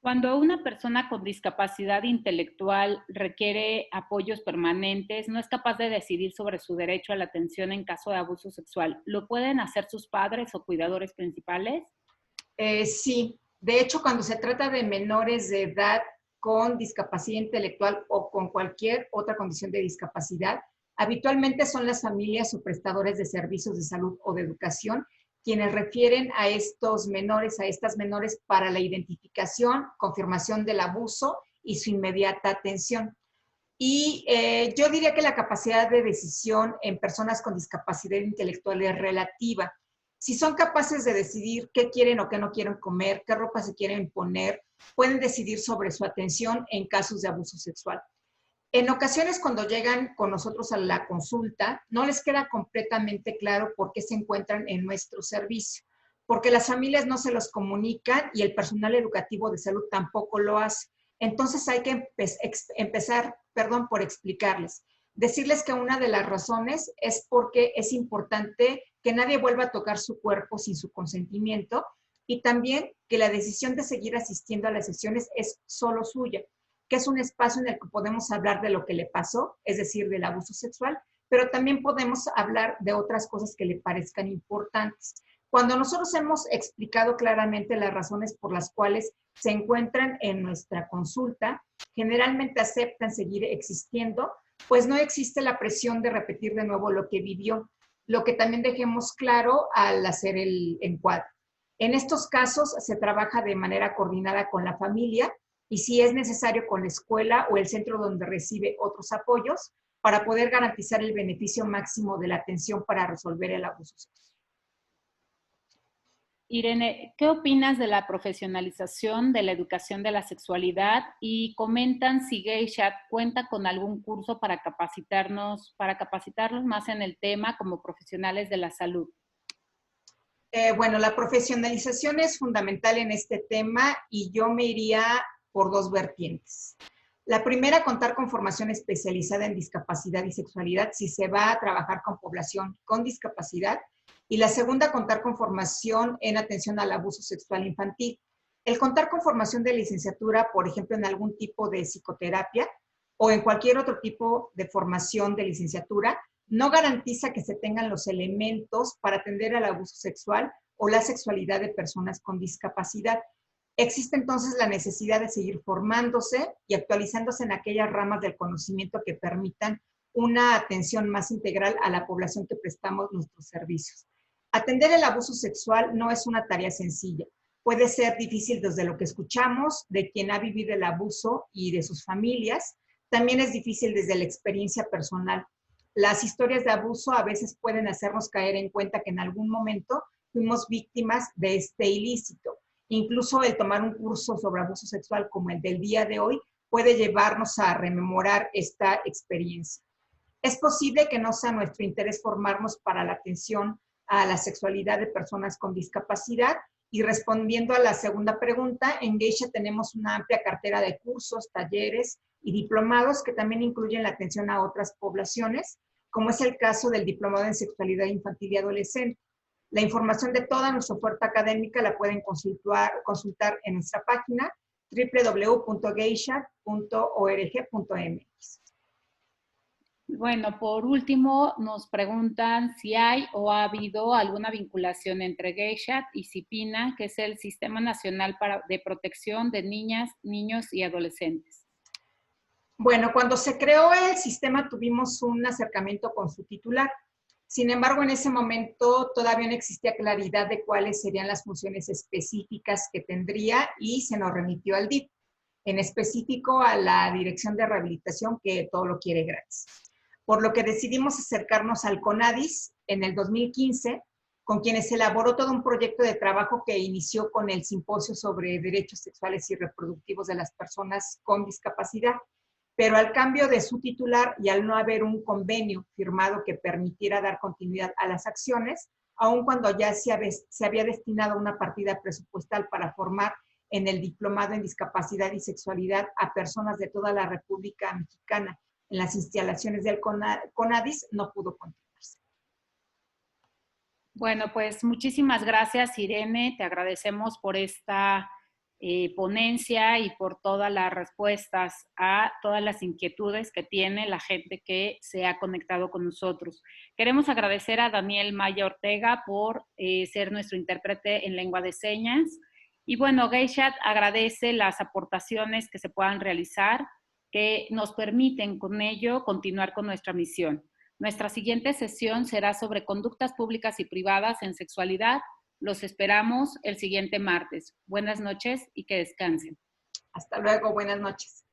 Cuando una persona con discapacidad intelectual requiere apoyos permanentes, no es capaz de decidir sobre su derecho a la atención en caso de abuso sexual, ¿lo pueden hacer sus padres o cuidadores principales? Sí, de hecho, cuando se trata de menores de edad con discapacidad intelectual o con cualquier otra condición de discapacidad, habitualmente son las familias o prestadores de servicios de salud o de educación quienes refieren a estos menores, a estas menores para la identificación, confirmación del abuso y su inmediata atención. Y yo diría que la capacidad de decisión en personas con discapacidad intelectual es relativa. Si son capaces de decidir qué quieren o qué no quieren comer, qué ropa se quieren poner, pueden decidir sobre su atención en casos de abuso sexual. En ocasiones, cuando llegan con nosotros a la consulta, no les queda completamente claro por qué se encuentran en nuestro servicio, porque las familias no se los comunican y el personal educativo de salud tampoco lo hace. Entonces hay que empezar por explicarles. Decirles que una de las razones es porque es importante que nadie vuelva a tocar su cuerpo sin su consentimiento y también que la decisión de seguir asistiendo a las sesiones es solo suya, que es un espacio en el que podemos hablar de lo que le pasó, es decir, del abuso sexual, pero también podemos hablar de otras cosas que le parezcan importantes. Cuando nosotros hemos explicado claramente las razones por las cuales se encuentran en nuestra consulta, generalmente aceptan seguir existiendo, pues no existe la presión de repetir de nuevo lo que vivió, lo que también dejemos claro al hacer el encuadre. En estos casos se trabaja de manera coordinada con la familia y si es necesario con la escuela o el centro donde recibe otros apoyos para poder garantizar el beneficio máximo de la atención para resolver el abuso sexual. Irene, ¿qué opinas de la profesionalización de la educación de la sexualidad? Y comentan si GayChat cuenta con algún curso para capacitarnos más en el tema como profesionales de la salud. Bueno, la profesionalización es fundamental en este tema y yo me iría por dos vertientes. La primera, contar con formación especializada en discapacidad y sexualidad si se va a trabajar con población con discapacidad. Y la segunda, contar con formación en atención al abuso sexual infantil. El contar con formación de licenciatura, por ejemplo, en algún tipo de psicoterapia o en cualquier otro tipo de formación de licenciatura, no garantiza que se tengan los elementos para atender al abuso sexual o la sexualidad de personas con discapacidad. Existe entonces la necesidad de seguir formándose y actualizándose en aquellas ramas del conocimiento que permitan una atención más integral a la población que prestamos nuestros servicios. Atender el abuso sexual no es una tarea sencilla. Puede ser difícil desde lo que escuchamos de quien ha vivido el abuso y de sus familias. También es difícil desde la experiencia personal. Las historias de abuso a veces pueden hacernos caer en cuenta que en algún momento fuimos víctimas de este ilícito. Incluso el tomar un curso sobre abuso sexual como el del día de hoy puede llevarnos a rememorar esta experiencia. Es posible que no sea nuestro interés formarnos para la atención a la sexualidad de personas con discapacidad. Y respondiendo a la segunda pregunta, en GayChat tenemos una amplia cartera de cursos, talleres y diplomados que también incluyen la atención a otras poblaciones, como es el caso del Diplomado en Sexualidad Infantil y Adolescente. La información de toda nuestra oferta académica la pueden consultar en nuestra página www.gaychat.org.mx. Bueno, por último, nos preguntan si hay o ha habido alguna vinculación entre GayChat y CIPINA, que es el Sistema Nacional de Protección de Niñas, Niños y Adolescentes. Bueno, cuando se creó el sistema tuvimos un acercamiento con su titular. Sin embargo, en ese momento todavía no existía claridad de cuáles serían las funciones específicas que tendría y se nos remitió al DIF, en específico a la Dirección de Rehabilitación, que todo lo quiere gratis. Por lo que decidimos acercarnos al CONADIS en el 2015, con quienes se elaboró todo un proyecto de trabajo que inició con el Simposio sobre Derechos Sexuales y Reproductivos de las Personas con Discapacidad, pero al cambio de su titular y al no haber un convenio firmado que permitiera dar continuidad a las acciones, aun cuando ya se había destinado una partida presupuestal para formar en el Diplomado en Discapacidad y Sexualidad a personas de toda la República Mexicana en las instalaciones del CONADIS, no pudo continuarse. Bueno, pues muchísimas gracias, Irene. Te agradecemos por esta ponencia y por todas las respuestas a todas las inquietudes que tiene la gente que se ha conectado con nosotros. Queremos agradecer a Daniel Maya Ortega por ser nuestro intérprete en lengua de señas. Y bueno, Geishat agradece las aportaciones que se puedan realizar, que nos permiten con ello continuar con nuestra misión. Nuestra siguiente sesión será sobre conductas públicas y privadas en sexualidad. Los esperamos el siguiente martes. Buenas noches y que descansen. Hasta luego, buenas noches.